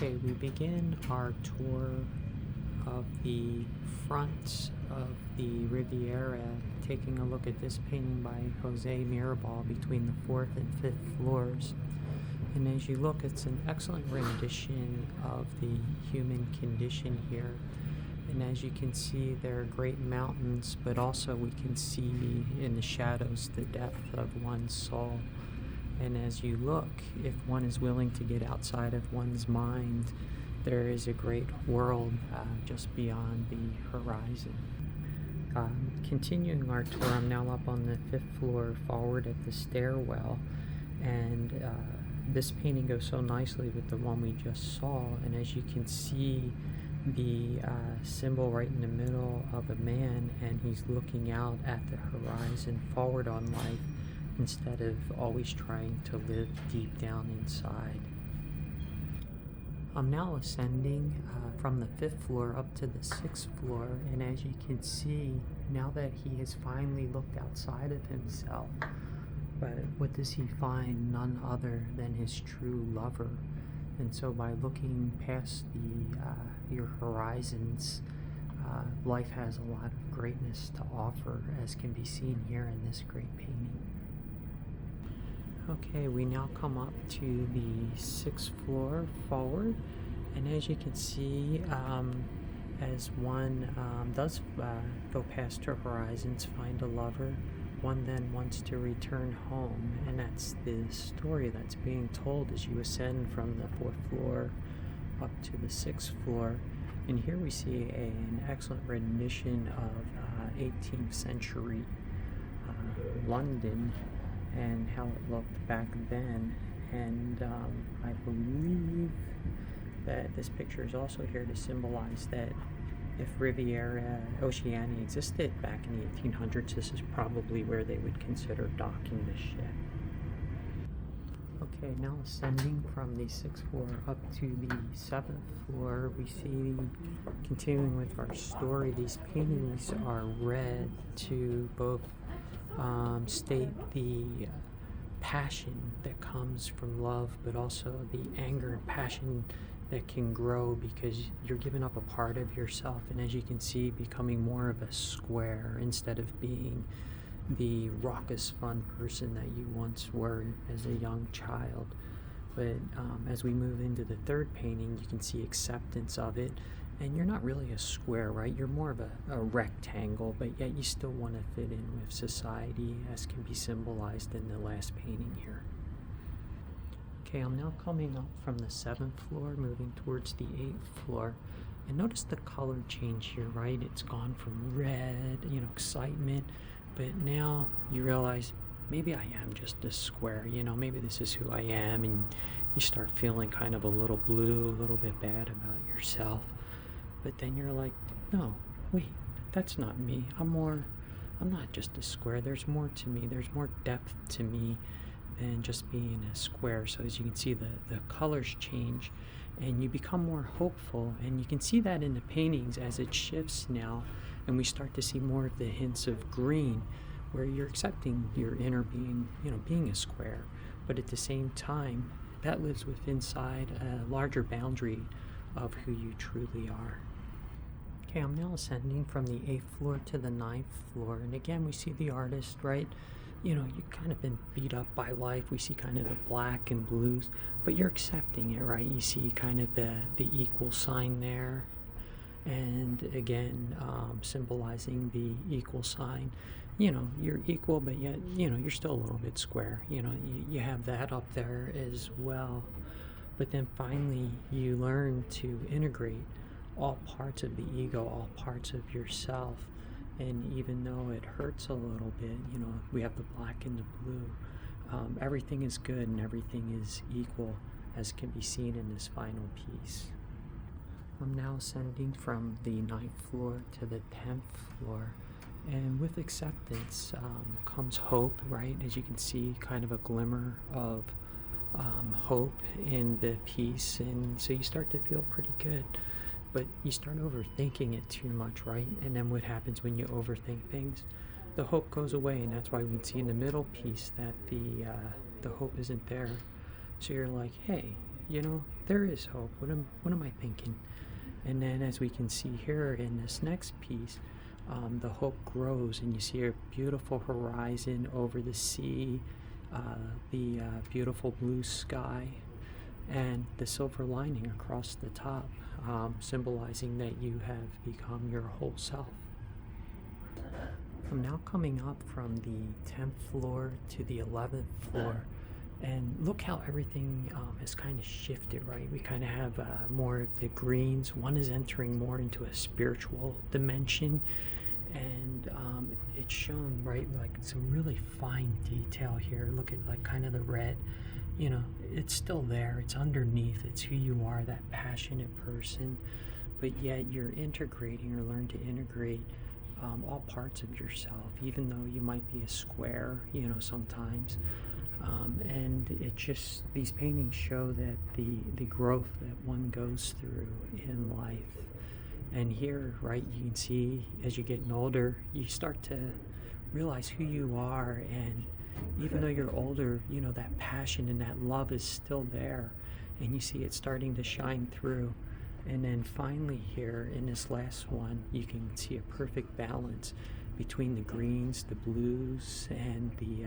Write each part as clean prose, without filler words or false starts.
Okay, we begin our tour of the front of the Riviera, taking a look at this painting by Jose Mirabal between the 4th and 5th floors. And as you look, it's an excellent rendition of the human condition here. And as you can see, there are great mountains, but also we can see in the shadows the depth of one's soul. And as you look, if one is willing to get outside of one's mind, there is a great world just beyond the horizon. Continuing our tour, I'm now up on the 5th floor forward at the stairwell, and this painting goes so nicely with the one we just saw. And as you can see, the symbol right in the middle of a man, and he's looking out at the horizon forward on life instead of always trying to live deep down inside. I'm now ascending from the 5th floor up to the 6th floor, and as you can see, now that he has finally looked outside of himself, but what does he find? None other than his true lover. And so by looking past your horizons, life has a lot of greatness to offer, as can be seen here in this great painting. Okay, we now come up to the 6th floor forward, and as you can see, as one does go past her horizons, find a lover, one then wants to return home, and that's the story that's being told as you ascend from the 4th floor up to the 6th floor. And here we see an excellent rendition of 18th century London and how it looked back then. And I believe that this picture is also here to symbolize that if Riviera, Oceania existed back in the 1800s, this is probably where they would consider docking the ship. Okay, now ascending from the 6th floor up to the 7th floor, we see, continuing with our story, these paintings are read to both state the passion that comes from love, but also the anger and passion that can grow because you're giving up a part of yourself, and as you can see, becoming more of a square instead of being the raucous fun person that you once were as a young child. But as we move into the 3rd painting, you can see acceptance of it, and you're not really a square, right? You're more of a rectangle, but yet you still want to fit in with society, as can be symbolized in the last painting here. Okay, I'm now coming up from the 7th floor, moving towards the 8th floor, and notice the color change here, right? It's gone from red, excitement, but now you realize maybe I am just a square, maybe this is who I am, and you start feeling kind of a little blue, a little bit bad about yourself. But then you're like, no, wait, that's not me. I'm not just a square. There's more to me. There's more depth to me than just being a square. So as you can see, the colors change and you become more hopeful. And you can see that in the paintings as it shifts now. And we start to see more of the hints of green, where you're accepting your inner being, being a square. But at the same time, that lives within inside a larger boundary of who you truly are. Okay, I'm now ascending from the 8th floor to the 9th floor, and again we see the artist, right? You've kind of been beat up by life. We see kind of the black and blues, but you're accepting it, right? You see kind of the equal sign there, and again symbolizing the equal sign. You're equal, but yet you're still a little bit square. You have that up there as well. But then finally, you learn to integrate all parts of the ego, all parts of yourself. And even though it hurts a little bit, we have the black and the blue, everything is good and everything is equal, as can be seen in this final piece. I'm now ascending from the 9th floor to the 10th floor. And with acceptance comes hope, right? As you can see, kind of a glimmer of hope in the piece, and so you start to feel pretty good, but you start overthinking it too much, right? And then what happens when you overthink things? The hope goes away, and that's why we can see in the middle piece that the hope isn't there. So you're like, hey, there is hope. What am I thinking? And then, as we can see here in this next piece, the hope grows, and you see a beautiful horizon over the sea, the beautiful blue sky, and the silver lining across the top, symbolizing that you have become your whole self. I'm now coming up from the 10th floor to the 11th floor, and look how everything has kind of shifted, right? We kind of have more of the greens. One is entering more into a spiritual dimension, and it's shown, right, like some really fine detail here. Look at like kind of the red, it's still there, it's underneath, it's who you are, that passionate person, but yet you're integrating, or learn to integrate all parts of yourself, even though you might be a square, sometimes. And it just, these paintings show that the growth that one goes through in life. And here, right, you can see as you're getting older, you start to realize who you are, and even though you're older, that passion and that love is still there, and you see it starting to shine through. And then finally here in this last one, you can see a perfect balance between the greens, the blues, and the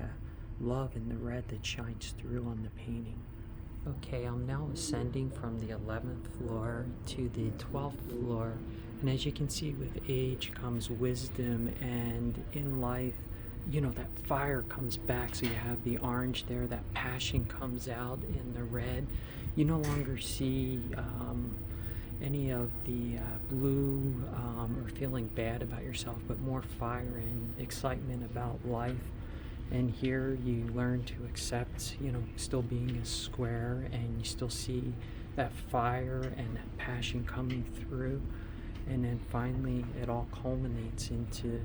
love and the red that shines through on the painting. Okay, I'm now ascending from the 11th floor to the 12th floor, and as you can see, with age comes wisdom, and in life, that fire comes back, so you have the orange there, that passion comes out in the red. You no longer see any of the blue or feeling bad about yourself, but more fire and excitement about life. And here you learn to accept, still being a square, and you still see that fire and that passion coming through. And then finally it all culminates into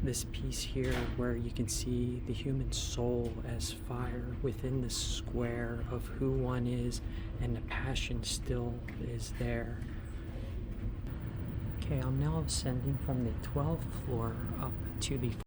this piece here, where you can see the human soul as fire within the square of who one is, and the passion still is there. Okay, I'm now ascending from the 12th floor up to the